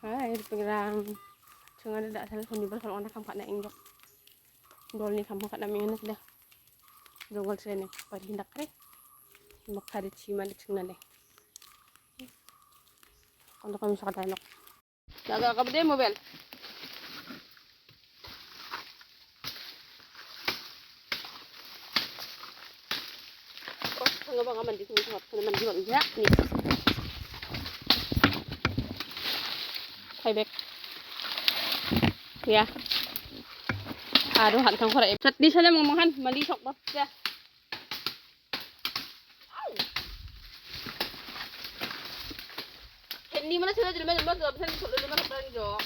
Hai, pengiram. Jangan ada asal honibal kalau anak kampak na injok. Dol ni kampak na mingan sudah. Dongol sini, parindak re. Makharit cima di tengah deh. Kalau kami suka tanok. Jaga kabde mobil. Oh, tengah bang aman di sini sangat teman juga bisa nih. Hai bek. Ya. Aduh, hantang korai. Cat di sana mamahan, mali sok bos ya. Hindi mana sila jadi mana bos, bisa disok dulu mana perang jo.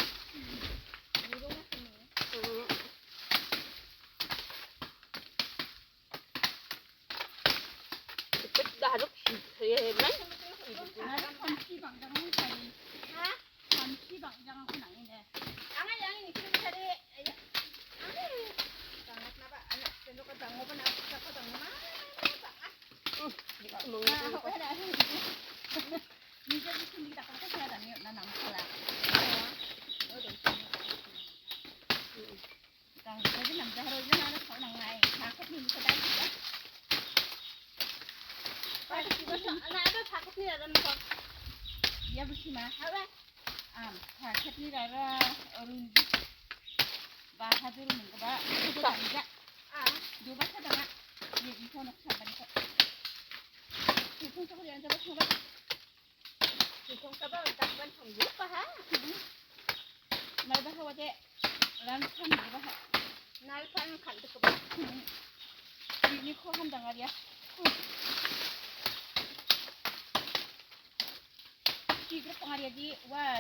Dah hadap, ya man. Kamsi bang jangan aku nang ini. Angan yang ini kita bisa deh. Sangat napa anak sendok ke tango pun aku siapa tango mana? Bisa di sini kita kan saya dan yuk nanam salah. Kang jadi nang jahro ini anak kau nang ngai. Sakit nih bisa dah juga. Sakit juga anak ada sakit nih ada nih. Ya bersih mah. Sakit nih ada orang bahasa dulu mengapa itu tidak. Coba saya dengar. Ini bisa nak sabar kok. Itu kok yang coba coba. Itu coba tak ban sanggup ha. Mai bahasa waje lansan bahasa. Nalpan kan tu kok. Ini kok han dengar ya. Tiga pengaria di wah